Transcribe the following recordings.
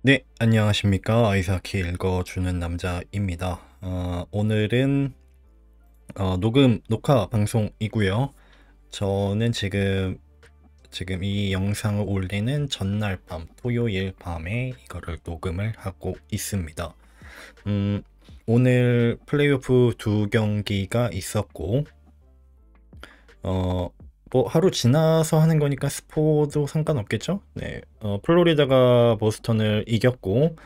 네, 안녕하십니까. 아이스하키 읽어주는 남자입니다. 오늘은 녹화 방송이고요. 저는 지금 이 영상을 올리는 전날 밤, 토요일 밤에 이거를 녹음을 하고 있습니다. 음, 오늘 플레이오프 두 경기가 있었고, 뭐 하루 지나서 하는 거니까 스포도 상관없겠죠? 네, 플로리다가 보스턴을 이겼고,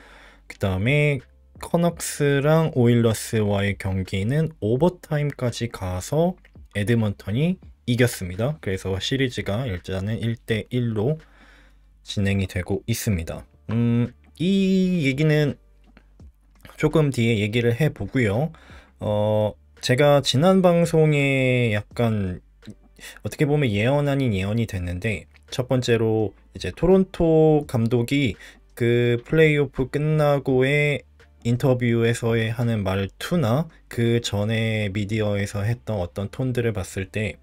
그 다음에 커넉스랑 오일러스와의 경기는 오버타임까지 가서 에드먼턴이 이겼습니다. 그래서 시리즈가 일단은 1대1로 진행이 되고 있습니다. 이 얘기는 조금 뒤에 얘기를 해보고요. 제가 지난 방송에 약간 어떻게 보면 예언 아닌 예언이 됐는데, 첫 번째로 이제 토론토 감독이 그 플레이오프 끝나고의 인터뷰에서의 하는 말투나 그 전에 미디어에서 했던 어떤 톤들을 봤을 때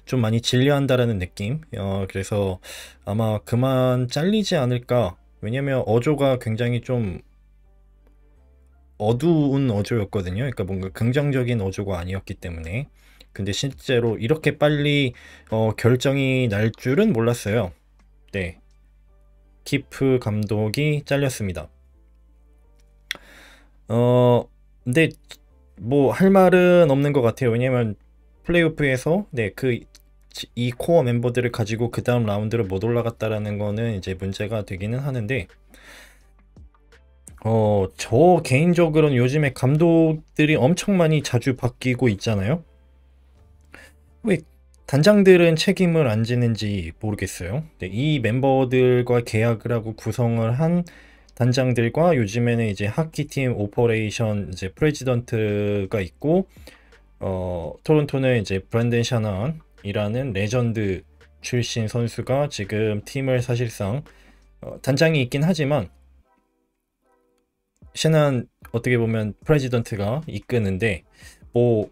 좀 많이 진리한다라는 느낌. 그래서 아마 그만 잘리지 않을까. 왜냐면 어조가 굉장히 좀 어두운 어조였거든요. 그러니까 뭔가 긍정적인 어조가 아니었기 때문에. 근데 실제로 이렇게 빨리 결정이 날 줄은 몰랐어요. 네, 키프 감독이 잘렸습니다. 근데 뭐 할 말은 없는 것 같아요. 왜냐면 플레이오프에서 이 코어 멤버들을 가지고 그 다음 라운드를 못 올라갔다라는 거는 이제 문제가 되기는 하는데, 저 개인적으로는 요즘에 감독들이 엄청 많이 자주 바뀌고 있잖아요. 왜 단장들은 책임을 안 지는지 모르겠어요. 네, 이 멤버들과 계약을 하고 구성을 한 단장들과 요즘에는 이제 하키팀 오퍼레이션 이제 프레지던트가 있고, 토론토는 이제 브랜든 샤넌이라는 레전드 출신 선수가 지금 팀을 사실상 단장이 있긴 하지만 샤넌 어떻게 보면 프레지던트가 이끄는데, 뭐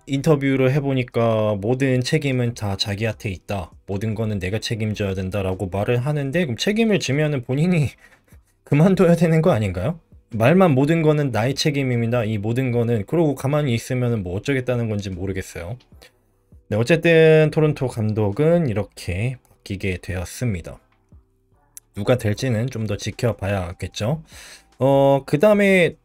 인터뷰를 해보니까 모든 책임은 다 자기한테 있다. 모든 거는 내가 책임져야 된다라고 말을 하는데, 그럼 책임을 지면은 본인이 그만둬야 되는 거 아닌가요? 말만 모든 거는 나의 책임입니다. 이 모든 거는 그러고 가만히 있으면은 뭐 어쩌겠다는 건지 모르겠어요. 네, 어쨌든 토론토 감독은 이렇게 바뀌게 되었습니다. 누가 될지는 좀 더 지켜봐야겠죠. 그 다음에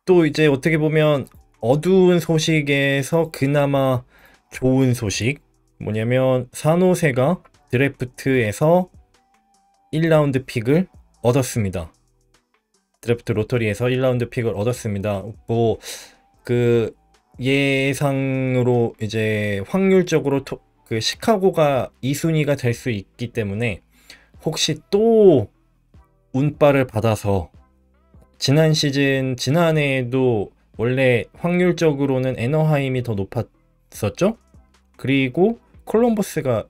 또 이제 어떻게 보면 어두운 소식에서 그나마 좋은 소식 뭐냐면 산호세가 드래프트에서 1라운드 픽을 얻었습니다. 드래프트 로터리에서 1라운드 픽을 얻었습니다. 뭐 그 예상으로 이제 확률적으로 그 시카고가 2순위가 될 수 있기 때문에 혹시 또 운빨을 받아서 지난해에도 원래 확률적으로는 애너하임이 더 높았었죠? 그리고 콜럼버스가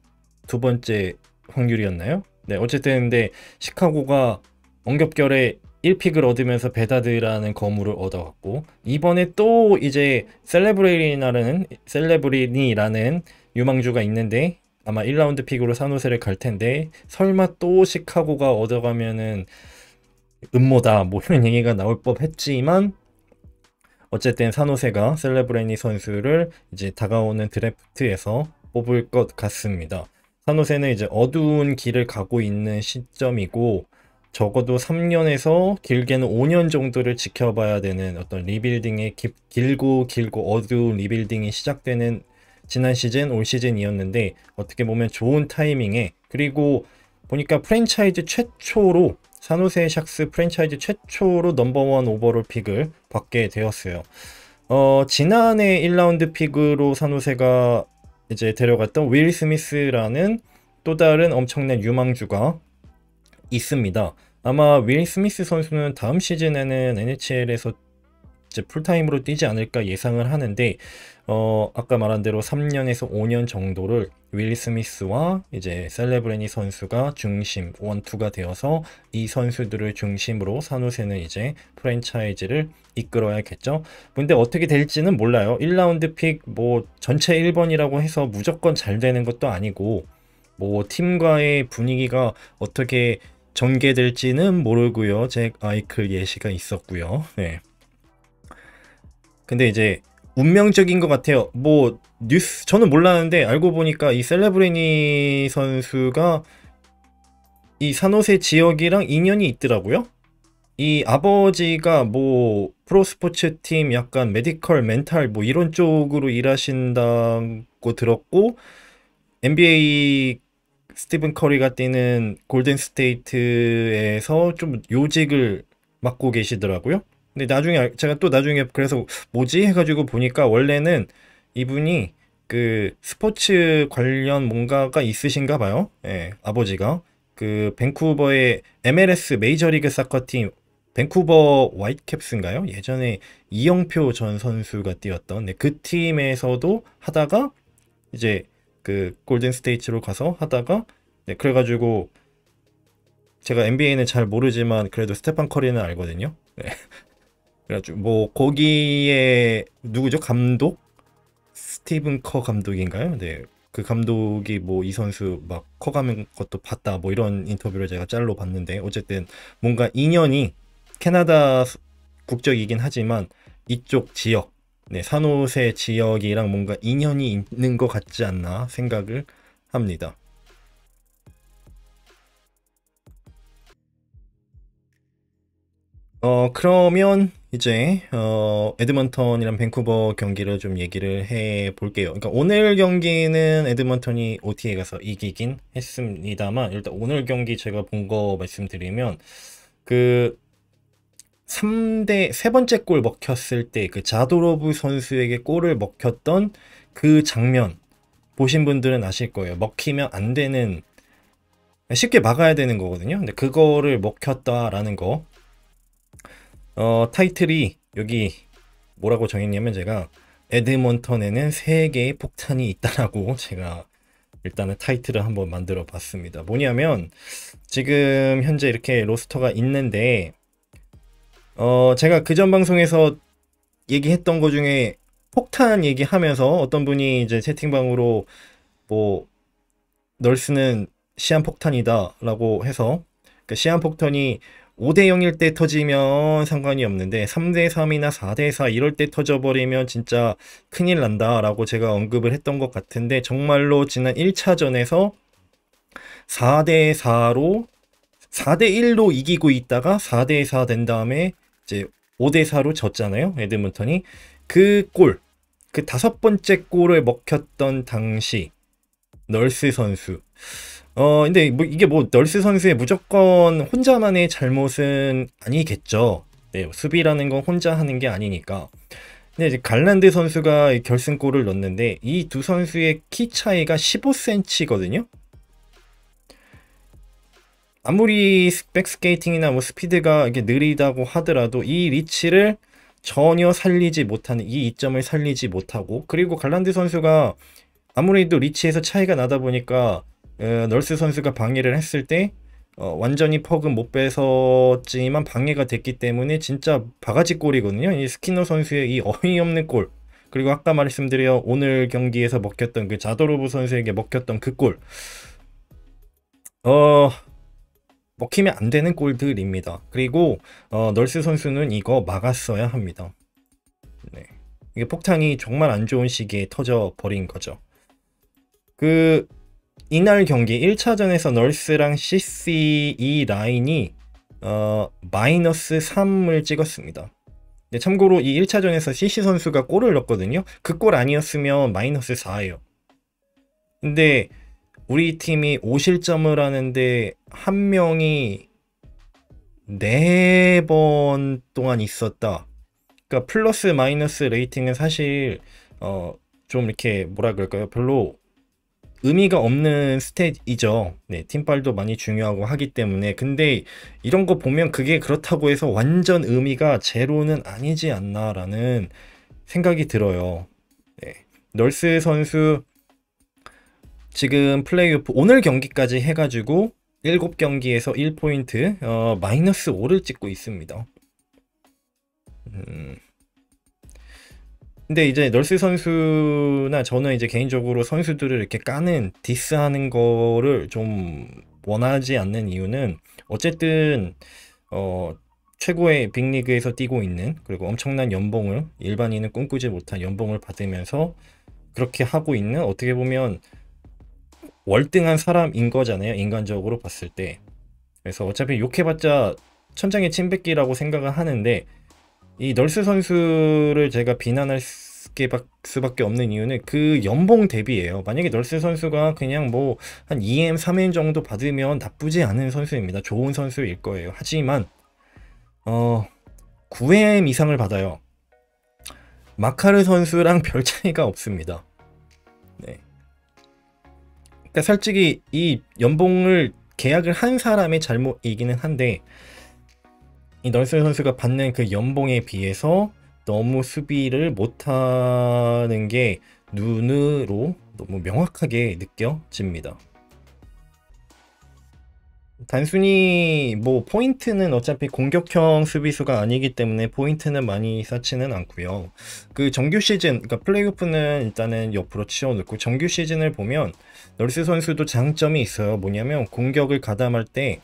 두 번째 확률이었나요? 네, 어쨌든 근데 시카고가 엉겹결에 1픽을 얻으면서 베다드라는 거물을 얻어갔고, 이번에 또 이제 셀레브리니라는 유망주가 있는데 아마 1라운드 픽으로 산호세를 갈 텐데, 설마 또 시카고가 얻어가면은 음모다 뭐 이런 얘기가 나올 법했지만, 어쨌든 산호세가 셀레브레니 선수를 이제 다가오는 드래프트에서 뽑을 것 같습니다. 산호세는 이제 어두운 길을 가고 있는 시점이고, 적어도 3년에서 길게는 5년 정도를 지켜봐야 되는 어떤 리빌딩의 길고 어두운 리빌딩이 시작되는 지난 시즌, 올 시즌이었는데, 어떻게 보면 좋은 타이밍에, 그리고 보니까 산호세 샥스 프랜차이즈 최초로 넘버원 오버롤 픽을 받게 되었어요. 지난해 1라운드 픽으로 산호세가 이제 데려갔던 윌 스미스라는 또 다른 엄청난 유망주가 있습니다. 아마 윌 스미스 선수는 다음 시즌에는 NHL에서 이제 풀타임으로 뛰지 않을까 예상을 하는데, 아까 말한 대로 3년에서 5년 정도를 윌 스미스와 이제 셀레브레니 선수가 중심 원투가 되어서 이 선수들을 중심으로 산호세는 이제 프랜차이즈를 이끌어야겠죠. 근데 어떻게 될지는 몰라요. 1라운드 픽 뭐 전체 1번이라고 해서 무조건 잘 되는 것도 아니고, 뭐 팀과의 분위기가 어떻게 전개될지는 모르고요. 잭 아이클 예시가 있었고요. 네. 근데 이제 운명적인 것 같아요. 뭐 뉴스 저는 몰랐는데 알고 보니까 이 셀레브레니 선수가 이 산호세 지역이랑 인연이 있더라고요. 이 아버지가 뭐 프로스포츠 팀 약간 메디컬 멘탈 뭐 이런 쪽으로 일하신다고 들었고, NBA 스티븐 커리가 뛰는 골든 스테이트에서 좀 요직을 맡고 계시더라고요. 근데 나중에 제가 또 나중에 그래서 뭐지 해가지고 보니까 원래는 이분이 그 스포츠 관련 뭔가가 있으신가 봐요. 예, 아버지가 그 밴쿠버의 MLS 메이저리그 사커 팀 밴쿠버 화이트캡스인가요? 예전에 이영표 전 선수가 뛰었던, 네, 그 팀에서도 하다가 이제 그 골든 스테이트로 가서 하다가, 네, 그래가지고 제가 NBA는 잘 모르지만 그래도 스테판 커리는 알거든요. 네. 그래가지고 뭐 거기에 누구죠? 감독? 스티븐 커 감독인가요? 네. 그 감독이 뭐 이 선수 막 커가는 것도 봤다 뭐 이런 인터뷰를 제가 짤로 봤는데, 어쨌든 뭔가 인연이 캐나다 국적이긴 하지만 이쪽 지역, 네, 산호세 지역이랑 뭔가 인연이 있는 것 같지 않나 생각을 합니다. 그러면 이제 에드먼턴이랑 밴쿠버 경기를 좀 얘기를 해 볼게요. 그러니까 오늘 경기는 에드먼턴이 OT에 가서 이기긴 했습니다만, 일단 오늘 경기 제가 본 거 말씀드리면 그 3대 세 번째 골 먹혔을 때 그 자도로브 선수에게 골을 먹혔던 그 장면 보신 분들은 아실 거예요. 먹히면 안 되는, 쉽게 막아야 되는 거거든요. 근데 그거를 먹혔다라는 거. 타이틀이 여기 뭐라고 정했냐면, 제가 에드먼턴에는 3개의 폭탄이 있다라고 제가 일단은 타이틀을 한번 만들어 봤습니다. 뭐냐면 지금 현재 이렇게 로스터가 있는데, 제가 그전 방송에서 얘기했던 거 중에 폭탄 얘기하면서 어떤 분이 이제 채팅방으로 뭐 널스는 시한폭탄이다 라고 해서, 그 시한폭탄이 5대 0일 때 터지면 상관이 없는데 3대 3이나 4대 4 이럴 때 터져버리면 진짜 큰일 난다 라고 제가 언급을 했던 것 같은데, 정말로 지난 1차전에서 4대 4로 4대 1로 이기고 있다가 4대 4 된 다음에 이제 5대 4로 졌잖아요, 에드먼턴이. 그 골, 그 5번째 골을 먹혔던 당시 널스 선수. 근데 뭐 이게 뭐 널스 선수의 무조건 혼자만의 잘못은 아니겠죠. 네, 수비라는 건 혼자 하는 게 아니니까. 근데 이제 갈란드 선수가 결승골을 넣었는데 이 두 선수의 키 차이가 15cm거든요. 아무리 백스케이팅이나 뭐 스피드가 이게 느리다고 하더라도 이 리치를 전혀 살리지 못하는, 이 이점을 살리지 못하고, 그리고 갈란드 선수가 아무래도 리치에서 차이가 나다 보니까 널스 선수가 방해를 했을 때 완전히 퍽은 못 뺏었지만 방해가 됐기 때문에 진짜 바가지 골이거든요. 이 스키너 선수의 이 어이없는 골, 그리고 아까 말씀드려 오늘 경기에서 먹혔던 그 자도로브 선수에게 먹혔던 그 골, 어 먹히면 안 되는 골들입니다. 그리고 널스 선수는 이거 막았어야 합니다. 네. 이게 폭탄이 정말 안 좋은 시기에 터져 버린 거죠. 그 이날 경기 1차전에서 널스랑 CC 라인이 마이너스 3을 찍었습니다. 근데 참고로 이 1차전에서 CC 선수가 골을 넣었거든요. 그 골 아니었으면 마이너스 4예요. 근데 우리 팀이 5실점을 하는데 한 명이 4번 동안 있었다. 그러니까 플러스 마이너스 레이팅은 사실 좀 이렇게 뭐라 그럴까요? 별로 의미가 없는 스탯이죠. 네, 팀빨도 많이 중요하고 하기 때문에. 근데 이런 거 보면 그게 그렇다고 해서 완전 의미가 제로는 아니지 않나라는 생각이 들어요. 네. 널스 선수 지금 플레이오프 오늘 경기까지 해가지고 7경기에서 1포인트, 마이너스 5를 찍고 있습니다. 근데 이제 널스 선수나 저는 이제 개인적으로 선수들을 이렇게 까는 디스하는 거를 좀 원하지 않는 이유는 어쨌든 최고의 빅리그에서 뛰고 있는, 그리고 엄청난 연봉을, 일반인은 꿈꾸지 못한 연봉을 받으면서 그렇게 하고 있는, 어떻게 보면 월등한 사람인 거잖아요, 인간적으로 봤을 때. 그래서 어차피 욕해봤자 천장의 침뱉기라고 생각을 하는데, 이 널스 선수를 제가 비난할 수밖에 없는 이유는 그 연봉 대비예요. 만약에 널스 선수가 그냥 뭐 한 2M, 3M 정도 받으면 나쁘지 않은 선수입니다. 좋은 선수일 거예요. 하지만 9M 이상을 받아요. 마카르 선수랑 별 차이가 없습니다. 네. 그러니까 솔직히 이 연봉을 계약을 한 사람의 잘못이기는 한데, 이 널스 선수가 받는 그 연봉에 비해서 너무 수비를 못하는 게 눈으로 너무 명확하게 느껴집니다. 단순히 뭐 포인트는 어차피 공격형 수비수가 아니기 때문에 포인트는 많이 쌓지는 않고요. 그 정규 시즌, 그러니까 플레이오프는 일단은 옆으로 치워놓고 정규 시즌을 보면 널스 선수도 장점이 있어요. 뭐냐면 공격을 가담할 때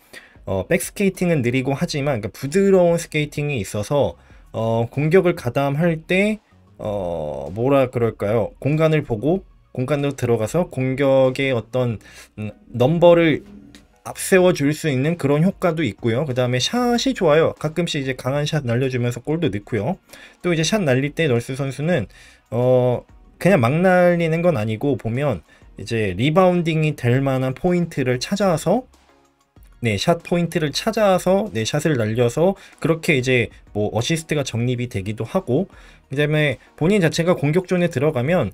백스케이팅은 느리고 하지만, 그러니까 부드러운 스케이팅이 있어서 공격을 가담할 때 뭐라 그럴까요? 공간을 보고 공간으로 들어가서 공격의 어떤 넘버를 앞세워 줄 수 있는 그런 효과도 있고요. 그 다음에 샷이 좋아요. 가끔씩 이제 강한 샷 날려주면서 골도 넣고요. 또 이제 샷 날릴 때 널스 선수는 그냥 막 날리는 건 아니고, 보면 이제 리바운딩이 될 만한 포인트를 찾아서, 네, 샷 포인트를 찾아서 네, 샷을 날려서 그렇게 이제 뭐 어시스트가 적립이 되기도 하고, 그다음에 본인 자체가 공격존에 들어가면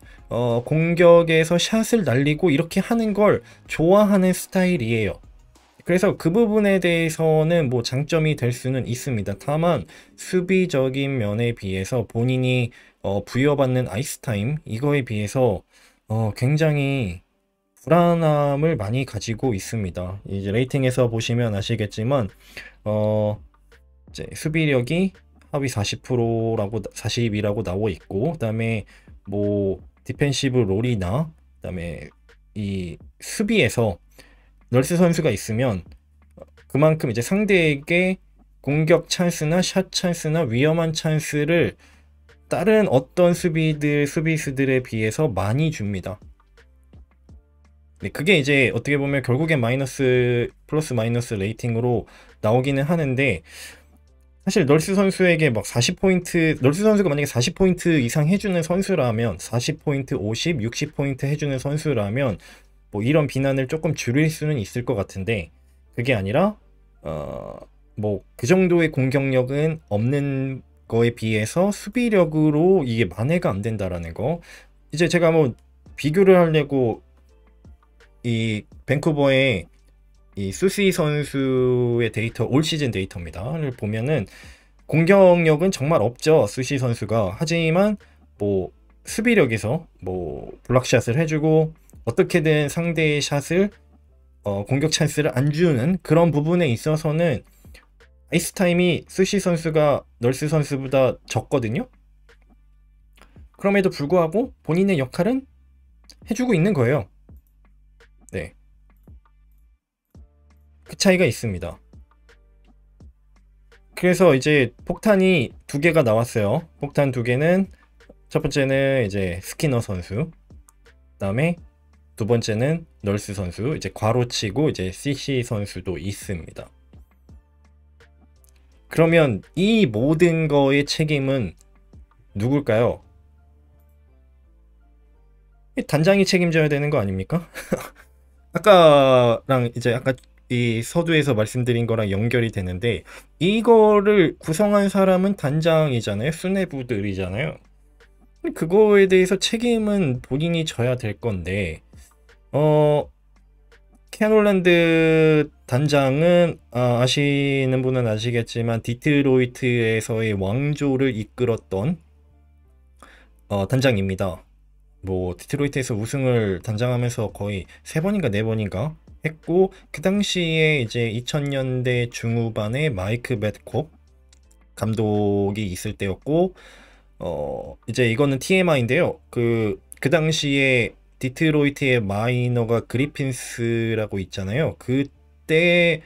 공격에서 샷을 날리고 이렇게 하는 걸 좋아하는 스타일이에요. 그래서 그 부분에 대해서는 뭐 장점이 될 수는 있습니다. 다만 수비적인 면에 비해서 본인이 부여받는 아이스 타임, 이거에 비해서 굉장히 불안함을 많이 가지고 있습니다. 이제 레이팅에서 보시면 아시겠지만 이제 수비력이 하위 40%라고 40이라고 나와 있고, 그다음에 뭐 디펜시브 롤이나 그다음에 이 수비에서 널스 선수가 있으면 그만큼 이제 상대에게 공격 찬스나 샷 찬스나 위험한 찬스를 다른 어떤 수비수들에 비해서 많이 줍니다. 네, 그게 이제 어떻게 보면 결국엔 플러스 마이너스 레이팅으로 나오기는 하는데, 사실 널스 선수에게 막 40포인트, 널스 선수가 만약에 40포인트 이상 해주는 선수라면, 40포인트, 50, 60포인트 해주는 선수라면 뭐 이런 비난을 조금 줄일 수는 있을 것 같은데, 그게 아니라 뭐 그 정도의 공격력은 없는 거에 비해서 수비력으로 이게 만회가 안 된다라는 거. 이제 제가 뭐 비교를 하려고 이 밴쿠버의 이 수시 선수의 데이터, 올 시즌 데이터입니다.를 보면은 공격력은 정말 없죠, 수시 선수가. 하지만 뭐 수비력에서 뭐 블락샷을 해주고 어떻게든 상대의 샷을 공격 찬스를 안 주는 그런 부분에 있어서는 아이스 타임이 수시 선수가 널스 선수보다 적거든요. 그럼에도 불구하고 본인의 역할은 해주고 있는 거예요. 네, 그 차이가 있습니다. 그래서 이제 폭탄이 두 개가 나왔어요. 폭탄 두 개는, 첫 번째는 이제 스키너 선수, 그다음에 두 번째는 널스 선수, 이제 괄호치고 이제 CC 선수도 있습니다. 그러면 이 모든 거의 책임은 누굴까요? 단장이 책임져야 되는 거 아닙니까? 아까랑 이제 아까 이 서두에서 말씀드린 거랑 연결이 되는데, 이거를 구성한 사람은 단장이잖아요. 수뇌부들이잖아요. 그거에 대해서 책임은 본인이 져야 될 건데, 켄 홀란드 단장은 아시는 분은 아시겠지만 디트로이트에서의 왕조를 이끌었던 단장입니다. 뭐 디트로이트에서 우승을 단장하면서 거의 3번인가 4번인가 했고, 그 당시에 이제 2000년대 중후반에 마이크 맷콥 감독이 있을 때였고, 이제 이거는 TMI인데요. 그 당시에 디트로이트의 마이너가 그리핀스라고 있잖아요. 그 그때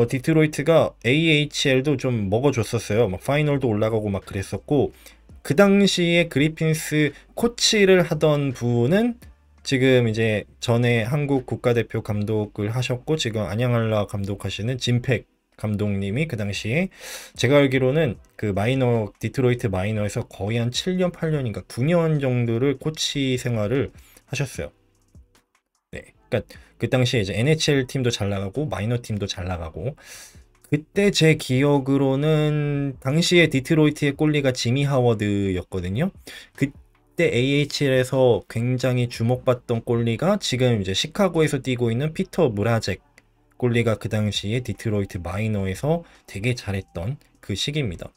디트로이트가 AHL도 좀 먹어줬었어요. 막 파이널도 올라가고 막 그랬었고, 그 당시에 그리핀스 코치를 하던 분은 지금 이제 전에 한국 국가대표 감독을 하셨고 지금 안양알라 감독하시는 진팩 감독님이 그 당시에 제가 알기로는 그 마이너 디트로이트 마이너에서 거의 한 7년 8년인가 9년 정도를 코치 생활을 하셨어요. 네, 그러니까 그 당시에 이제 NHL 팀도 잘 나가고 마이너 팀도 잘 나가고, 그때 제 기억으로는 당시에 디트로이트의 골리가 지미 하워드였거든요. 그때 AHL에서 굉장히 주목받던 골리가 지금 이제 시카고에서 뛰고 있는 피터 무라젝 골리가 그 당시에 디트로이트 마이너에서 되게 잘했던 그 시기입니다.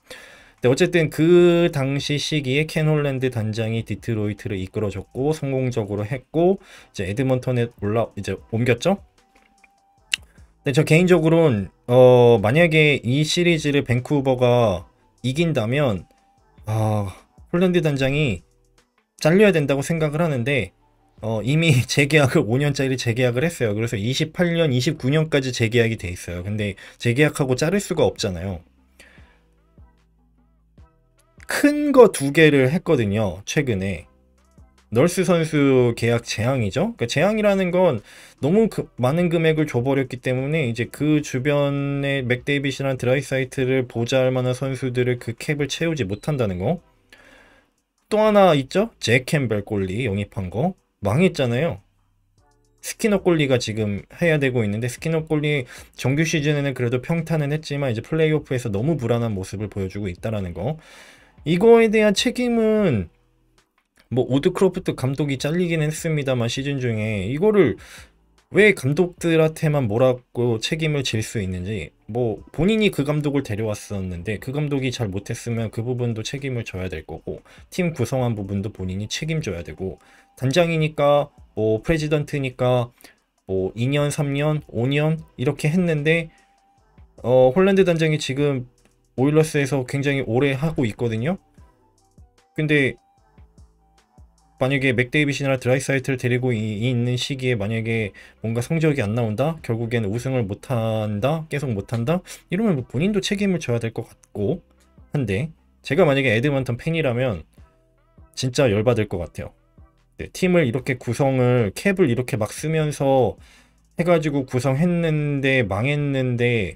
근데 어쨌든 그 당시 시기에 켄 홀랜드 단장이 디트로이트를 이끌어줬고 성공적으로 했고 이제 에드먼턴에 이제 옮겼죠. 근데 저 개인적으로는 만약에 이 시리즈를 밴쿠버가 이긴다면 홀랜드 단장이 잘려야 된다고 생각을 하는데 이미 재계약을 5년짜리 재계약을 했어요. 그래서 28년, 29년까지 재계약이 돼 있어요. 근데 재계약하고 자를 수가 없잖아요. 큰 거 2개를 했거든요. 최근에. 널스 선수 계약 재앙이죠. 그러니까 재앙이라는 건 너무 많은 금액을 줘버렸기 때문에 이제 그 주변에 맥데이빗이랑 드라이사이트를 보좌할 만한 선수들을 그 캡을 채우지 못한다는 거. 또 하나 있죠. 잭 캠벨 골리 영입한 거 망했잖아요. 스키너 골리가 지금 해야 되고 있는데 스키너 골리 정규 시즌에는 그래도 평탄은 했지만 이제 플레이오프에서 너무 불안한 모습을 보여주고 있다라는 거. 이거에 대한 책임은 뭐 오드 크로프트 감독이 잘리긴 했습니다만 시즌 중에 이거를 왜 감독들한테만 뭐라고 책임을 질 수 있는지, 뭐 본인이 그 감독을 데려왔었는데 그 감독이 잘 못했으면 그 부분도 책임을 져야 될 거고 팀 구성한 부분도 본인이 책임져야 되고, 단장이니까 뭐 프레지던트니까 뭐 2년 3년 5년 이렇게 했는데 홀랜드 단장이 지금 오일러스에서 굉장히 오래 하고 있거든요. 근데 만약에 맥데이빗이나 드라이사이트를 데리고 있는 시기에 만약에 뭔가 성적이 안 나온다, 결국에는 우승을 못한다, 계속 못한다, 이러면 본인도 책임을 져야 될 것 같고 한데, 제가 만약에 에드먼턴 팬이라면 진짜 열받을 것 같아요. 네, 팀을 이렇게 구성을 캡을 이렇게 막 쓰면서 해가지고 구성했는데 망했는데,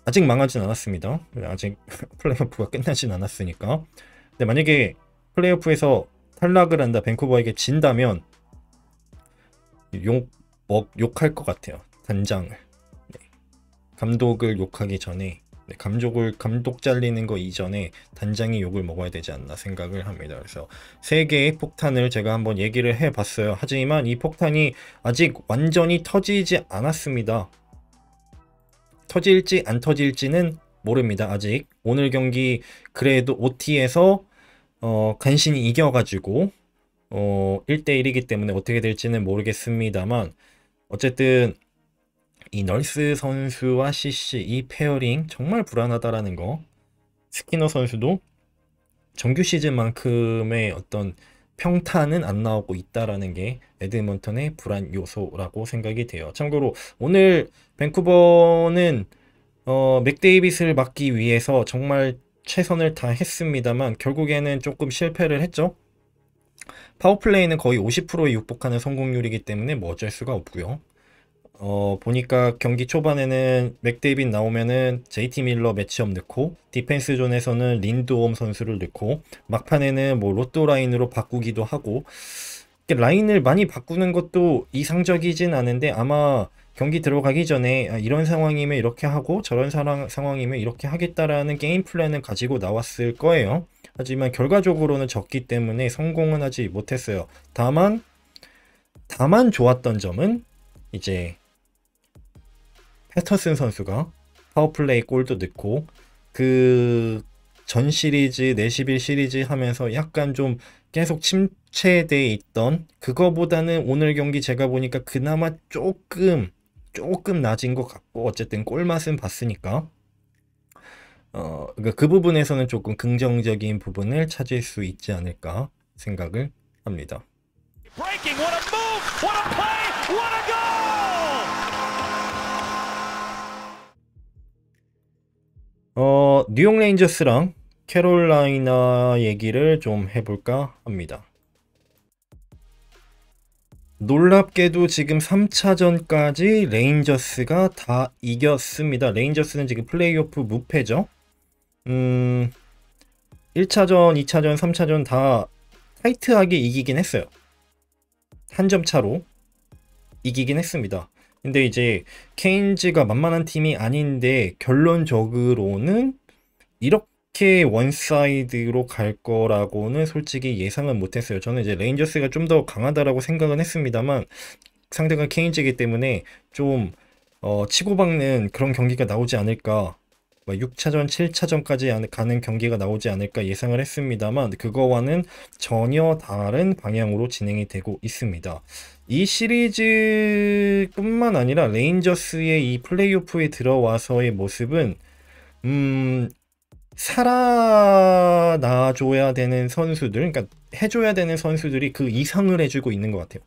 아직 망하진 않았습니다. 아직 플레이오프가 끝나진 않았으니까. 근데 만약에 플레이오프에서 탈락을 한다, 밴쿠버에게 진다면 욕할 것 같아요. 단장을. 네. 감독을 욕하기 전에, 네, 감독 잘리는 거 이전에 단장이 욕을 먹어야 되지 않나 생각을 합니다. 그래서 3개의 폭탄을 제가 한번 얘기를 해봤어요. 하지만 이 폭탄이 아직 완전히 터지지 않았습니다. 터질지 안 터질지는 모릅니다. 아직 오늘 경기 그래도 OT에서 간신히 이겨가지고 1대1이기 때문에 어떻게 될지는 모르겠습니다만, 어쨌든 이 널스 선수와 CC 이 페어링 정말 불안하다라는 거. 스키너 선수도 정규 시즌만큼의 어떤 평탄은 안 나오고 있다라는 게 에드먼턴의 불안 요소라고 생각이 돼요. 참고로 오늘 밴쿠버는 맥데이빗을 막기 위해서 정말 최선을 다했습니다만 결국에는 조금 실패를 했죠. 파워플레이는 거의 50%에 육박하는 성공률이기 때문에 뭐 어쩔 수가 없고요. 보니까 경기 초반에는 맥데이빗 나오면은 JT 밀러 매치업 넣고, 디펜스 존에서는 린드홈 선수를 넣고, 막판에는 뭐 로또 라인으로 바꾸기도 하고, 라인을 많이 바꾸는 것도 이상적이진 않은데 아마 경기 들어가기 전에 이런 상황이면 이렇게 하고 저런 상황이면 이렇게 하겠다라는 게임 플랜을 가지고 나왔을 거예요. 하지만 결과적으로는 졌기 때문에 성공은 하지 못했어요. 다만 좋았던 점은 이제 패터슨 선수가 파워플레이 골도 넣고, 그 전 시리즈 내시빌 시리즈 하면서 약간 좀 계속 침체돼 있던 그거보다는 오늘 경기 제가 보니까 그나마 조금 낮은 것 같고, 어쨌든 골맛은 봤으니까 그 부분에서는 조금 긍정적인 부분을 찾을 수 있지 않을까 생각을 합니다. Breaking, what a move, what a play, what a goal! 뉴욕 레인저스랑 캐롤라이나 얘기를 좀 해볼까 합니다. 놀랍게도 지금 3차전까지 레인저스가 다 이겼습니다. 레인저스는 지금 플레이오프 무패죠. 1차전, 2차전, 3차전 다 타이트하게 이기긴 했어요. 한 점 차로 이기긴 했습니다. 근데 이제 케인즈가 만만한 팀이 아닌데 결론적으로는 이렇게 원사이드로 갈 거라고는 솔직히 예상은 못했어요. 저는 이제 레인저스가 좀 더 강하다라고 생각은 했습니다만 상대가 케인즈이기 때문에 좀 치고박는 그런 경기가 나오지 않을까, 6차전, 7차전까지 가는 경기가 나오지 않을까 예상을 했습니다만 그거와는 전혀 다른 방향으로 진행이 되고 있습니다. 이 시리즈뿐만 아니라 레인저스의 이 플레이오프에 들어와서의 모습은 살아나줘야 되는 선수들, 그러니까 해줘야 되는 선수들이 그 이상을 해주고 있는 것 같아요.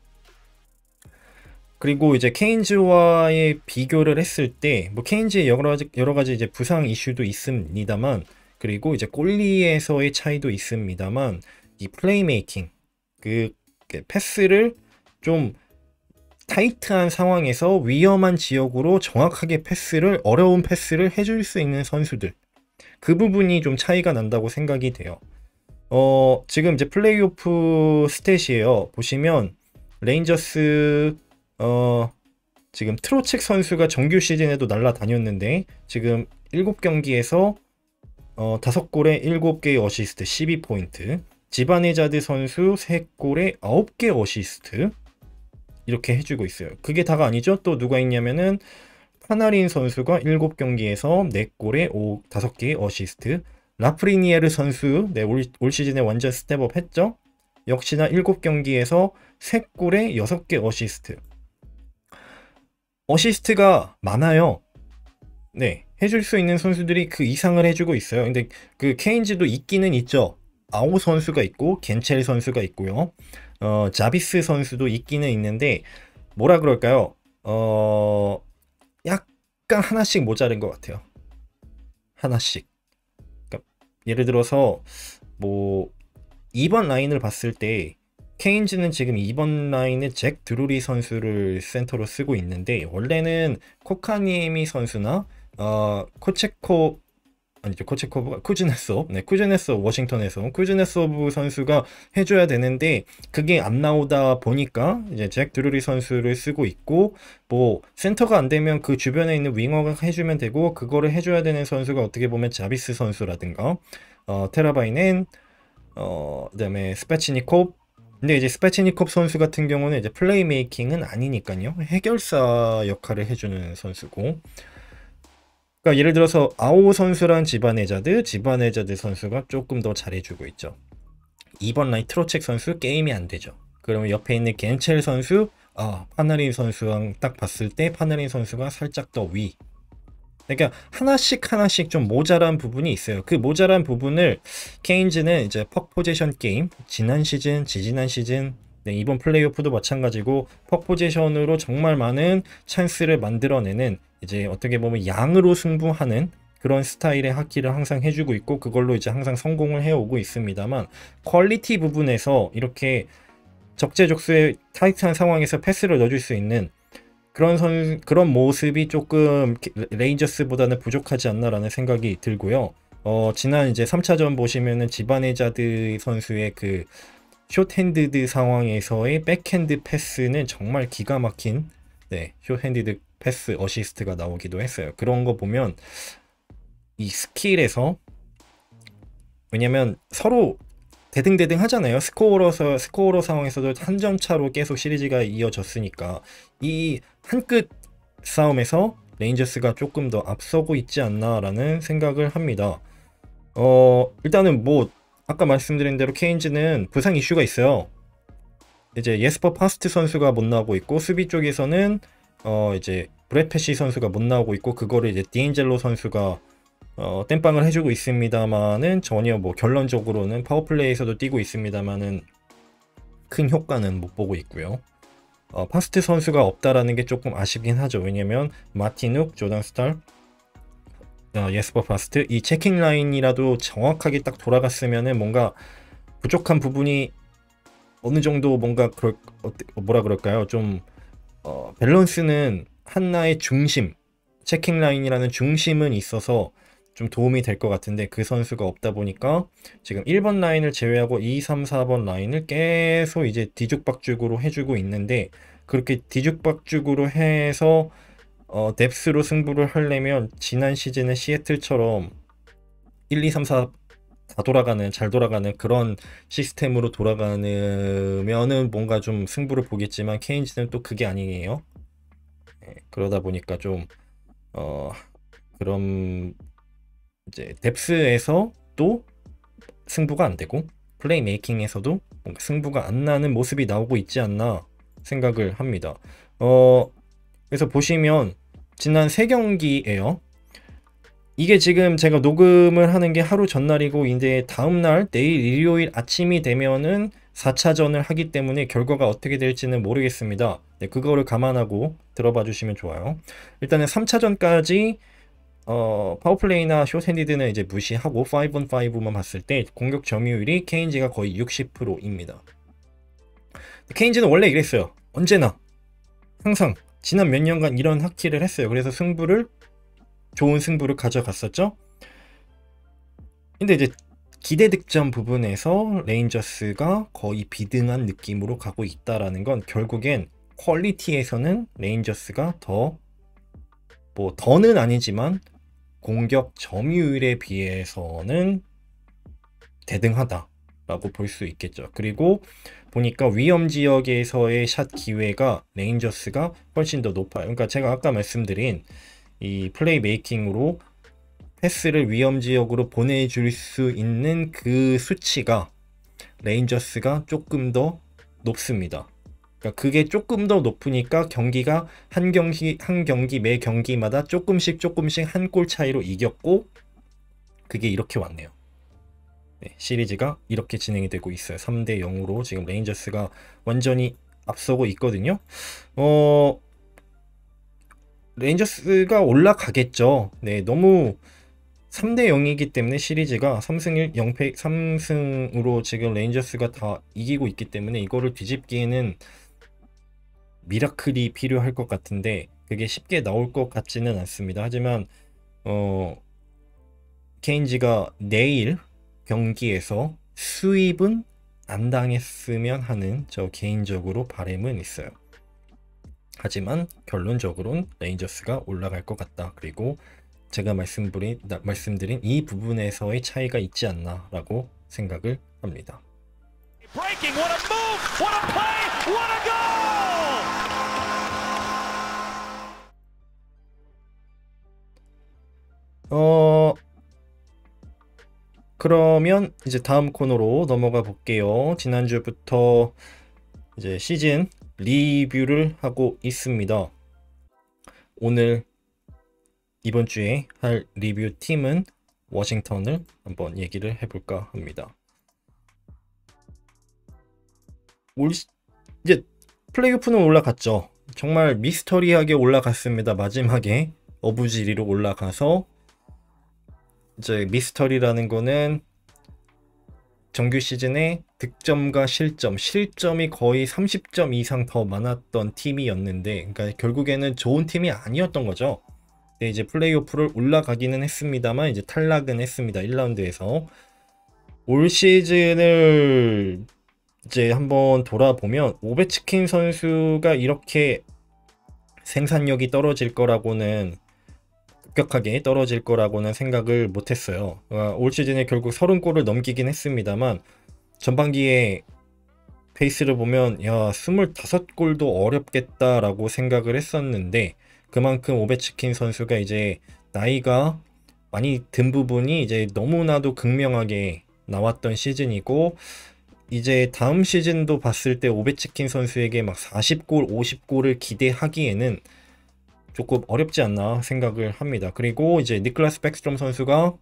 그리고 이제 케인즈와의 비교를 했을 때, 케인즈의 여러 가지 이제 부상 이슈도 있습니다만, 그리고 이제 골리에서의 차이도 있습니다만, 이 플레이메이킹, 그 패스를 좀 타이트한 상황에서 위험한 지역으로 정확하게 어려운 패스를 해줄 수 있는 선수들, 그 부분이 좀 차이가 난다고 생각이 돼요. 지금 이제 플레이오프 스탯이에요. 보시면 레인저스 지금 트로책 선수가 정규 시즌에도 날라다녔는데 지금 7경기에서 5골에 7개의 어시스트 12포인트, 지바네자드 선수 3골에 9개 어시스트 이렇게 해주고 있어요. 그게 다가 아니죠. 또 누가 있냐면은 파나린 선수가 7경기에서 4골에 5개의 어시스트, 라프리니에르 선수 올 시즌에 완전 스텝업 했죠. 역시나 7경기에서 3골에 6개 어시스트. 어시스트가 많아요. 네, 해줄 수 있는 선수들이 그 이상을 해주고 있어요. 근데 그 케인즈도 있기는 있죠. 아오 선수가 있고 겐첼 선수가 있고요. 자비스 선수도 있기는 있는데 뭐라 그럴까요? 약간 하나씩 모자른 것 같아요. 하나씩. 그러니까 예를 들어서 2번 라인을 봤을 때 케인즈는 지금 2번 라인에 잭 드루리 선수를 센터로 쓰고 있는데 원래는 코카니에미 선수나 코체코브가 쿠즈네소브 워싱턴에서 쿠즈네소브 선수가 해줘야 되는데 그게 안 나오다 보니까 이제 잭 드루리 선수를 쓰고 있고, 센터가 안 되면 그 주변에 있는 윙어가 해주면 되고, 그거를 해줘야 되는 선수가 어떻게 보면 자비스 선수라든가 테라바이넨, 그다음에 스파치니콥. 근데 이제 스파치니콥 선수 같은 경우는 이제 플레이메이킹은 아니니까요. 해결사 역할을 해주는 선수고. 그러니까 예를 들어서 아오 선수랑 지바네자드 선수가 조금 더 잘해주고 있죠. 2번 라인 트로책 선수 게임이 안 되죠. 그러면 옆에 있는 겐첼 선수, 파나린 선수랑 딱 봤을 때 파나린 선수가 살짝 더 위. 그러니까 하나씩 좀 모자란 부분이 있어요. 그 모자란 부분을 케인즈는 이제 퍽 포지션 게임, 지난 시즌, 지지난 시즌, 이번 플레이오프도 마찬가지고 퍽 포지션으로 정말 많은 찬스를 만들어내는, 이제 어떻게 보면 양으로 승부하는 그런 스타일의 하키를 항상 해주고 있고, 그걸로 이제 항상 성공을 해오고 있습니다만, 퀄리티 부분에서 이렇게 적재적소에 타이트한 상황에서 패스를 넣어줄 수 있는 그런 모습이 조금 레인저스보다는 부족하지 않나라는 생각이 들고요. 지난 이제 3차전 보시면은 지바네자드 선수의 그 숏핸드드 상황에서의 백핸드 패스는 정말 기가 막힌 숏핸드드 패스 어시스트가 나오기도 했어요. 그런 거 보면 이 스킬에서, 왜냐면 서로 대등대등 하잖아요. 스코어러 상황에서도 한 점 차로 계속 시리즈가 이어졌으니까 이 한 끗 싸움에서 레인저스가 조금 더 앞서고 있지 않나라는 생각을 합니다. 일단은 아까 말씀드린 대로 케인즈는 부상 이슈가 있어요. 이제 예스퍼 파스트 선수가 못 나오고 있고, 수비 쪽에서는 이제 브렛 패시 선수가 못 나오고 있고, 그거를 이제 디엔젤로 선수가 땜빵을 해주고 있습니다만은 전혀 결론적으로는 파워플레이에서도 뛰고 있습니다만은 큰 효과는 못 보고 있고요. 파스트 선수가 없다라는 게 조금 아쉽긴 하죠. 왜냐면 마티눅, 조던 스탈, 예스퍼 파스트 이 체킹 라인이라도 정확하게 딱 돌아갔으면은 뭔가 부족한 부분이 어느 정도 뭔가 뭐라 그럴까요? 좀 밸런스는 하나의 중심, 체킹 라인이라는 중심은 있어서 좀 도움이 될 것 같은데 그 선수가 없다 보니까 지금 1번 라인을 제외하고 2, 3, 4번 라인을 계속 이제 뒤죽박죽으로 해주고 있는데 그렇게 뒤죽박죽으로 해서 뎁스로 승부를 하려면 지난 시즌의 시애틀처럼 1, 2, 3, 4 다 돌아가는 잘 돌아가는 그런 시스템으로 돌아가면은 뭔가 좀 승부를 보겠지만 케인즈는 또 그게 아니에요. 그러다 보니까 좀 그런 이제 뎁스에서 또 승부가 안 되고 플레이 메이킹에서도 뭔가 승부가 안 나는 모습이 나오고 있지 않나 생각을 합니다. 그래서 보시면 지난 3경기예요. 이게 지금 제가 녹음을 하는 게 하루 전날이고 이제 다음날 내일 일요일 아침이 되면은 4차전을 하기 때문에 결과가 어떻게 될지는 모르겠습니다. 네, 그거를 감안하고 들어봐 주시면 좋아요. 일단은 3차전까지 파워플레이나 숏핸디드는 이제 무시하고 5on5만 봤을 때 공격 점유율이 케인지가 거의 60%입니다. 케인지는 원래 이랬어요. 언제나 항상 지난 몇 년간 이런 학기를 했어요. 그래서 좋은 승부를 가져갔었죠. 근데 이제 기대 득점 부분에서 레인저스가 거의 비등한 느낌으로 가고 있다라는 건 결국엔 퀄리티에서는 레인저스가 더는 아니지만 공격 점유율에 비해서는 대등하다라고 볼 수 있겠죠. 그리고 보니까 위험 지역에서의 샷 기회가 레인저스가 훨씬 더 높아요. 그러니까 제가 아까 말씀드린 이 플레이 메이킹으로 패스를 위험 지역으로 보내줄 수 있는 그 수치가 레인저스가 조금 더 높습니다. 그러니까 그게 조금 더 높으니까 경기가 한 경기 매 경기마다 조금씩 한 골 차이로 이겼고 그게 이렇게 왔네요. 네, 시리즈가 이렇게 진행이 되고 있어요. 3대 0으로 지금 레인저스가 완전히 앞서고 있거든요. 레인저스가 올라가겠죠. 네, 너무 3대 0이기 때문에 시리즈가 3승 1 0패 3승으로 지금 레인저스가 다 이기고 있기 때문에 이거를 뒤집기에는 미라클이 필요할 것 같은데 그게 쉽게 나올 것 같지는 않습니다. 하지만 케인지가 내일 경기에서 수입은 안 당했으면 하는 저 개인적으로 바람은 있어요. 하지만 결론적으로는 레인저스가 올라갈 것 같다. 그리고 제가 말씀드린 이 부분에서의 차이가 있지 않나 라고 생각을 합니다. Breaking, what a move, what a play, what a goal! 그러면 이제 다음 코너로 넘어가 볼게요. 지난주부터 이제 시즌 리뷰를 하고 있습니다. 오늘 이번 주에 할 리뷰 팀은 워싱턴을 한번 얘기를 해볼까 합니다. 이제 플레이오프는 올라갔죠. 정말 미스터리하게 올라갔습니다. 마지막에 어부지리로 올라가서 이제 미스터리라는 거는 정규 시즌에 득점과 실점이 거의 30점 이상 더 많았던 팀이었는데, 그러니까 결국에는 좋은 팀이 아니었던 거죠. 근데 이제 플레이오프를 올라가기는 했습니다만 이제 탈락은 했습니다. 1라운드에서. 올 시즌을 이제 한번 돌아보면 오베츠킨 선수가 이렇게 생산력이 떨어질 거라고는 급격하게 떨어질 거라고는 생각을 못했어요. 올 시즌에 결국 30골을 넘기긴 했습니다만 전반기에 페이스를 보면 야 25골도 어렵겠다라고 생각을 했었는데 그만큼 오베츠킨 선수가 이제 나이가 많이 든 부분이 이제 너무나도 극명하게 나왔던 시즌이고 이제 다음 시즌도 봤을 때 오베츠킨 선수에게 막 40골, 50골을 기대하기에는 조금 어렵지 않나 생각을 합니다. 그리고 이제 니클라스 백스트롬 선수가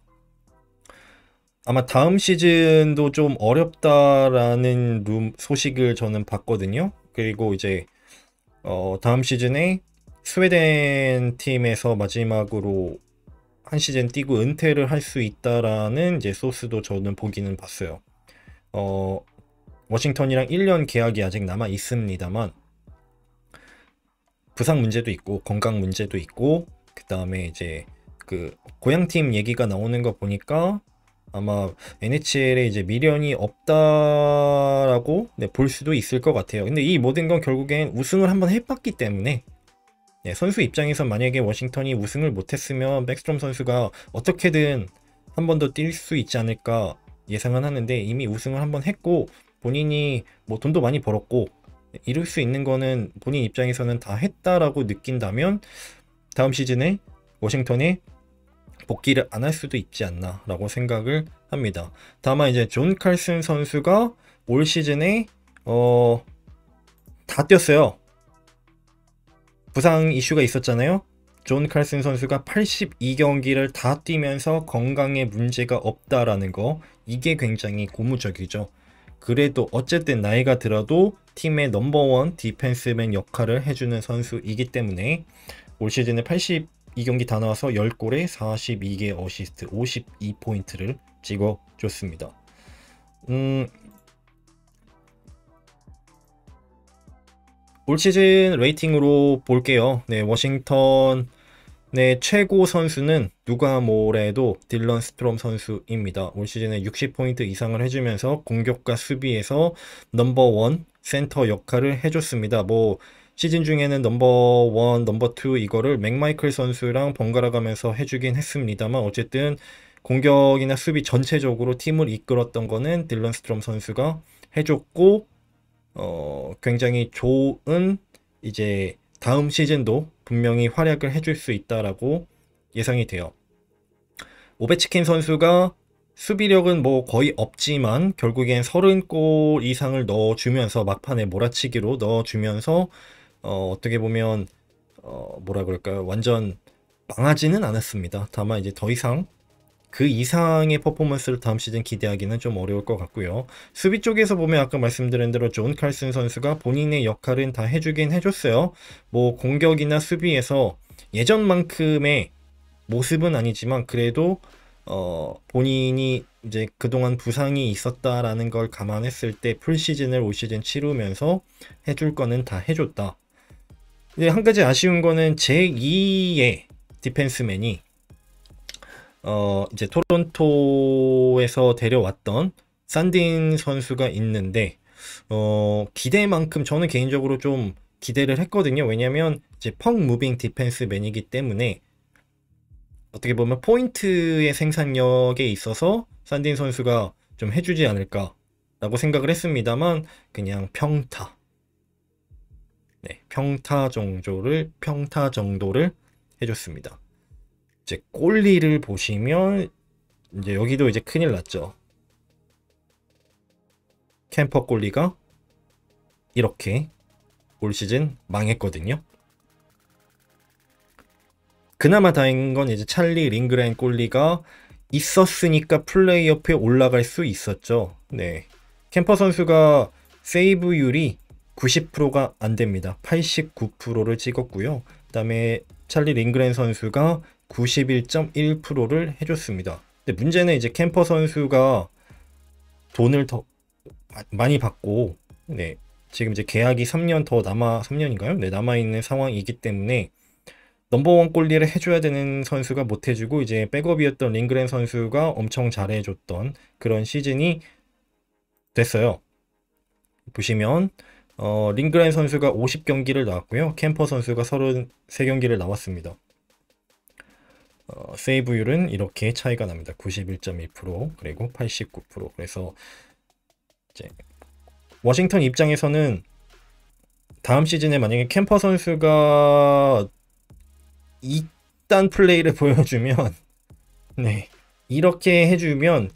아마 다음 시즌도 좀 어렵다라는 소식을 저는 봤거든요. 그리고 이제 다음 시즌에 스웨덴 팀에서 마지막으로 한 시즌 뛰고 은퇴를 할 수 있다라는 이제 소스도 저는 보기는 봤어요. 워싱턴이랑 1년 계약이 아직 남아 있습니다만 부상 문제도 있고 건강 문제도 있고 그 다음에 이제 그 고향팀 얘기가 나오는 거 보니까 아마 NHL에 이제 미련이 없다라고 네, 볼 수도 있을 것 같아요. 근데 이 모든 건 결국엔 우승을 한번 해봤기 때문에 네, 선수 입장에서 만약에 워싱턴이 우승을 못했으면 백스트롬 선수가 어떻게든 한 번 더 뛸 수 있지 않을까 예상은 하는데 이미 우승을 한번 했고 본인이 뭐 돈도 많이 벌었고 이룰 수 있는 거는 본인 입장에서는 다 했다라고 느낀다면 다음 시즌에 워싱턴에 복귀를 안 할 수도 있지 않나 라고 생각을 합니다. 다만 이제 존 칼슨 선수가 올 시즌에 다 뛰었어요. 부상 이슈가 있었잖아요. 존 칼슨 선수가 82경기를 다 뛰면서 건강에 문제가 없다라는 거, 이게 굉장히 고무적이죠. 그래도 어쨌든 나이가 들어도 팀의 넘버원 디펜스맨 역할을 해주는 선수이기 때문에 올 시즌에 82경기 다 나와서 10골에 42개 어시스트 52포인트를 찍어줬습니다. 올 시즌 레이팅으로 볼게요. 네, 워싱턴의 최고 선수는 누가 뭐래도 딜런 스트롬 선수입니다. 올 시즌에 60포인트 이상을 해주면서 공격과 수비에서 넘버원 센터 역할을 해줬습니다. 뭐 시즌 중에는 넘버원, 넘버2 이거를 맥마이클 선수랑 번갈아 가면서 해주긴 했습니다만 어쨌든 공격이나 수비 전체적으로 팀을 이끌었던 거는 딜런 스트롬 선수가 해줬고 굉장히 좋은 이제 다음 시즌도 분명히 활약을 해줄 수 있다라고 예상이 돼요. 오베치킨 선수가 수비력은 뭐 거의 없지만 결국엔 30골 이상을 넣어주면서 막판에 몰아치기로 넣어주면서 어떻게 보면 뭐라 그럴까요? 완전 망하지는 않았습니다. 다만 이제 더 이상 그 이상의 퍼포먼스를 다음 시즌 기대하기는 좀 어려울 것 같고요. 수비 쪽에서 보면 아까 말씀드린 대로 존 칼슨 선수가 본인의 역할은 다 해주긴 해줬어요. 뭐 공격이나 수비에서 예전만큼의 모습은 아니지만 그래도 본인이 이제 그동안 부상이 있었다라는 걸 감안했을 때 풀시즌을 올 시즌 치르면서 해줄 거는 다 해줬다. 이제 한 가지 아쉬운 거는 제2의 디펜스맨이 이제 토론토에서 데려왔던 산딘 선수가 있는데 기대만큼 저는 개인적으로 좀 기대를 했거든요. 왜냐면 이제 펑 무빙 디펜스맨이기 때문에 어떻게 보면 포인트의 생산력에 있어서 산딘 선수가 좀 해주지 않을까 라고 생각을 했습니다만 그냥 평타, 네, 평타 정도를 해줬습니다. 이제 골리를 보시면 이제 여기도 이제 큰일 났죠. 캠퍼 골리가 이렇게 올 시즌 망했거든요. 그나마 다행인 건 이제 찰리 링그렌 골리가 있었으니까 플레이오프에 올라갈 수 있었죠. 네, 캠퍼 선수가 세이브율이 90%가 안 됩니다. 89%를 찍었고요. 그 다음에 찰리 링그렌 선수가 91.1%를 해줬습니다. 근데 문제는 이제 캠퍼 선수가 돈을 더 많이 받고, 네, 지금 이제 계약이 3년 더 3년인가요? 네, 남아있는 상황이기 때문에 넘버원 골리를 해줘야 되는 선수가 못 해주고 이제 백업이었던 링그렌 선수가 엄청 잘해줬던 그런 시즌이 됐어요. 보시면 링그렌 선수가 50경기를 나왔고요. 캠퍼 선수가 33경기를 나왔습니다. 세이브율은 이렇게 차이가 납니다. 91.1% 그리고 89%. 그래서 이제 워싱턴 입장에서는 다음 시즌에 만약에 캠퍼 선수가 이딴 플레이를 보여주면 네, 이렇게 해주면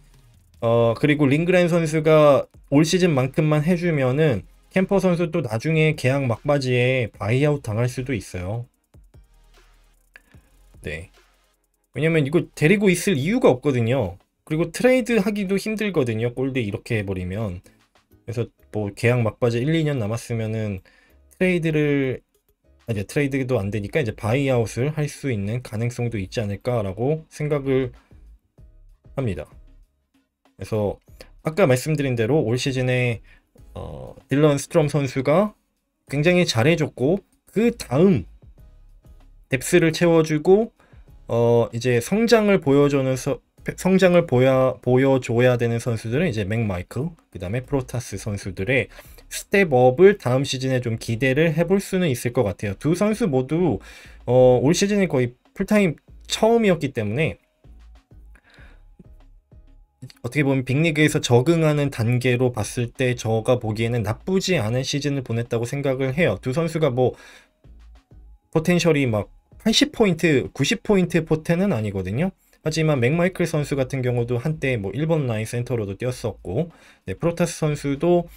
그리고 링그렌 선수가 올 시즌만큼만 해주면은 캠퍼 선수 또 나중에 계약 막바지에 바이아웃 당할 수도 있어요. 네, 왜냐면 이거 데리고 있을 이유가 없거든요. 그리고 트레이드 하기도 힘들거든요. 골드 이렇게 해버리면. 그래서 뭐 계약 막바지 1, 2년 남았으면은 트레이드를 이제 트레이드도 안 되니까 이제 바이아웃을 할 수 있는 가능성도 있지 않을까라고 생각을 합니다. 그래서 아까 말씀드린 대로 올 시즌에 딜런 스트롬 선수가 굉장히 잘해줬고, 그 다음 뎁스를 채워주고 이제 성장을 보여줘야 되는 선수들은 이제 맥마이클, 그 다음에 프로타스 선수들의 스텝업을 다음 시즌에 좀 기대를 해볼 수는 있을 것 같아요. 두 선수 모두 올 시즌이 거의 풀타임 처음이었기 때문에 어떻게 보면 빅리그에서 적응하는 단계로 봤을 때 저가 보기에는 나쁘지 않은 시즌을 보냈다고 생각을 해요. 두 선수가 뭐 포텐셜이 막 80포인트, 90포인트 포텐은 아니거든요. 하지만 맥마이클 선수 같은 경우도 한때 뭐 1번 라인 센터로도 뛰었었고, 네, 프로타스 선수도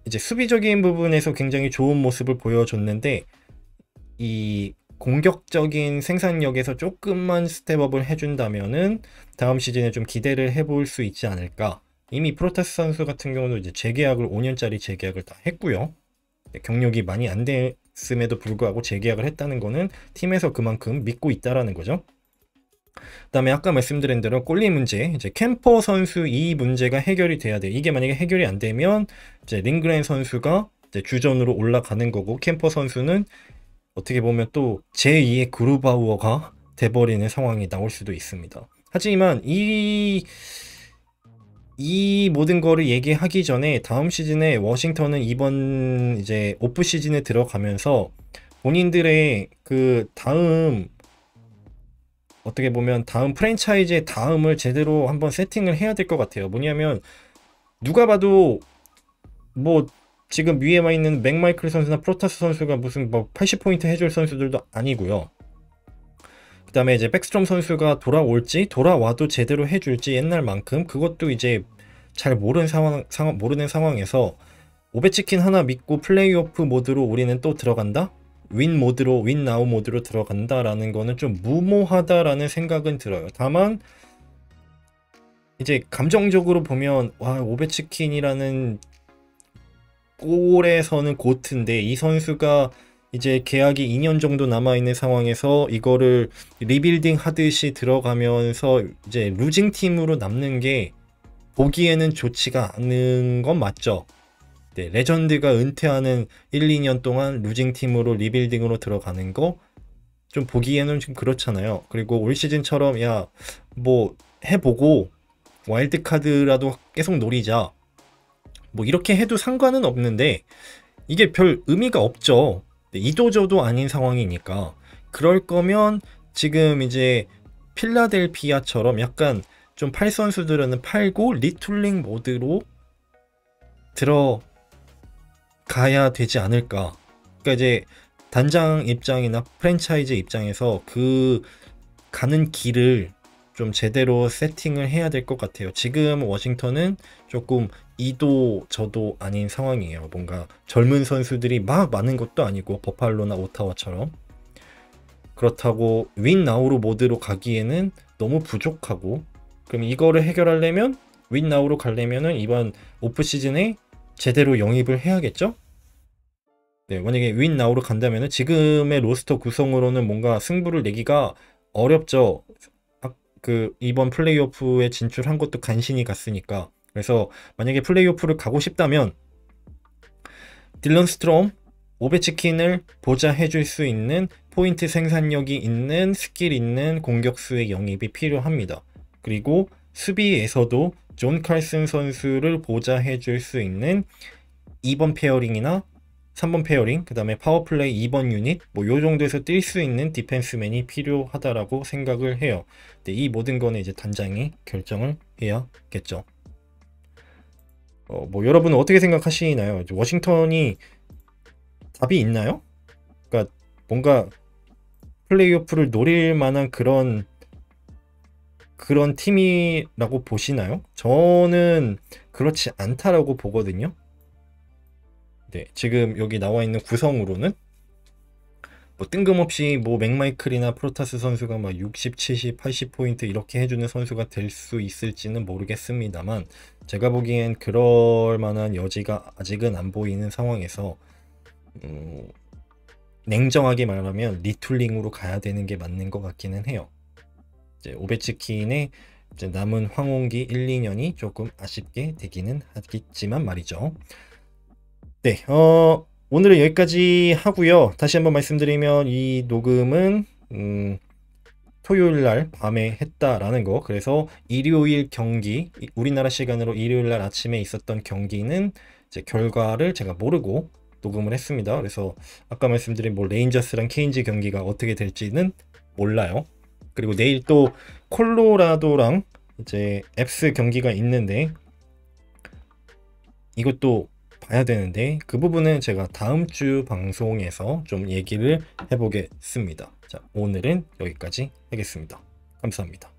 이제 수비적인 부분에서 굉장히 좋은 모습을 보여줬는데, 이 공격적인 생산력에서 조금만 스텝업을 해준다면은 다음 시즌에 좀 기대를 해볼 수 있지 않을까. 이미 프로타스 선수 같은 경우는 이제 재계약을 5년짜리 재계약을 다 했고요. 경력이 많이 안 됐음에도 불구하고 재계약을 했다는 거는 팀에서 그만큼 믿고 있다라는 거죠. 그 다음에 아까 말씀드린 대로 골리 문제, 이제 캠퍼 선수 이 문제가 해결이 돼야 돼. 이게 만약에 해결이 안 되면 이제 링그렌 선수가 이제 주전으로 올라가는 거고, 캠퍼 선수는 어떻게 보면 또 제2의 그루바우어가 돼버리는 상황이 나올 수도 있습니다. 하지만 이 모든 거를 얘기하기 전에 다음 시즌에 워싱턴은 이번 이제 오프 시즌에 들어가면서 본인들의 그 다음, 어떻게 보면 다음 프랜차이즈의 다음을 제대로 한번 세팅을 해야 될 것 같아요. 뭐냐면 누가 봐도 뭐 지금 위에만 있는 맥마이클 선수나 프로타스 선수가 무슨 뭐 80포인트 해줄 선수들도 아니고요. 그 다음에 이제 백스트롬 선수가 돌아와도 제대로 해줄지 옛날만큼, 그것도 이제 잘 모르는 상황에서 오베치킨 하나 믿고 플레이오프 모드로 우리는 또 들어간다? 윈 나우 모드로 들어간다라는 거는 좀 무모하다라는 생각은 들어요. 다만 이제 감정적으로 보면 와, 오베치킨이라는 골에서는 고트인데 이 선수가 이제 계약이 2년 정도 남아있는 상황에서 이거를 리빌딩 하듯이 들어가면서 이제 루징 팀으로 남는 게 보기에는 좋지가 않은 건 맞죠. 네, 레전드가 은퇴하는 1, 2년 동안 루징 팀으로 리빌딩으로 들어가는 거 좀 보기에는 좀 그렇잖아요. 그리고 올 시즌처럼 야, 뭐 해보고 와일드카드라도 계속 노리자, 뭐 이렇게 해도 상관은 없는데 이게 별 의미가 없죠. 이도저도 아닌 상황이니까. 그럴 거면 지금 이제 필라델피아처럼 약간 좀 팔 선수들은 팔고 리툴링 모드로 들어가야 되지 않을까. 그러니까 이제 단장 입장이나 프랜차이즈 입장에서 그 가는 길을 좀 제대로 세팅을 해야 될 것 같아요. 지금 워싱턴은 조금 이도 저도 아닌 상황이에요. 뭔가 젊은 선수들이 막 많은 것도 아니고 버팔로나 오타와처럼. 그렇다고 윈 나우로 모드로 가기에는 너무 부족하고, 그럼 이거를 해결하려면 윈 나우로 가려면은 이번 오프 시즌에 제대로 영입을 해야겠죠? 네, 만약에 윈 나우로 간다면은 지금의 로스터 구성으로는 뭔가 승부를 내기가 어렵죠. 그 이번 플레이오프에 진출한 것도 간신히 갔으니까. 그래서 만약에 플레이오프를 가고 싶다면 딜런 스트롬, 오베치킨을 보좌해 줄 수 있는 포인트 생산력이 있는 스킬 있는 공격수의 영입이 필요합니다. 그리고 수비에서도 존 칼슨 선수를 보좌해 줄 수 있는 2번 페어링이나 3번 페어링, 그 다음에 파워플레이 2번 유닛, 뭐 요 정도에서 뛸 수 있는 디펜스맨이 필요하다라고 생각을 해요. 근데 이 모든 거는 이제 단장이 결정을 해야겠죠. 뭐 여러분은 어떻게 생각하시나요? 워싱턴이 답이 있나요? 그러니까 뭔가 플레이오프를 노릴 만한 그런 팀이라고 보시나요? 저는 그렇지 않다라고 보거든요. 네, 지금 여기 나와 있는 구성으로는 뭐 뜬금없이 뭐 맥마이클이나 프로타스 선수가 막 60, 70, 80포인트 이렇게 해주는 선수가 될 수 있을지는 모르겠습니다만, 제가 보기엔 그럴 만한 여지가 아직은 안 보이는 상황에서 냉정하게 말하면 리툴링으로 가야 되는 게 맞는 것 같기는 해요. 이제 오베츠킨의 이제 남은 황혼기 1, 2년이 조금 아쉽게 되기는 하겠지만 말이죠. 네, 오늘은 여기까지 하고요. 다시 한번 말씀드리면 이 녹음은 토요일 날 밤에 했다라는 거. 그래서 일요일 경기, 우리나라 시간으로 일요일 날 아침에 있었던 경기는 이제 결과를 제가 모르고 녹음을 했습니다. 그래서 아까 말씀드린 뭐 레인저스랑 케인즈 경기가 어떻게 될지는 몰라요. 그리고 내일 또 콜로라도랑 이제 앱스 경기가 있는데 이것도 봐야 되는데 그 부분은 제가 다음 주 방송에서 좀 얘기를 해보겠습니다. 자, 오늘은 여기까지 하겠습니다. 감사합니다.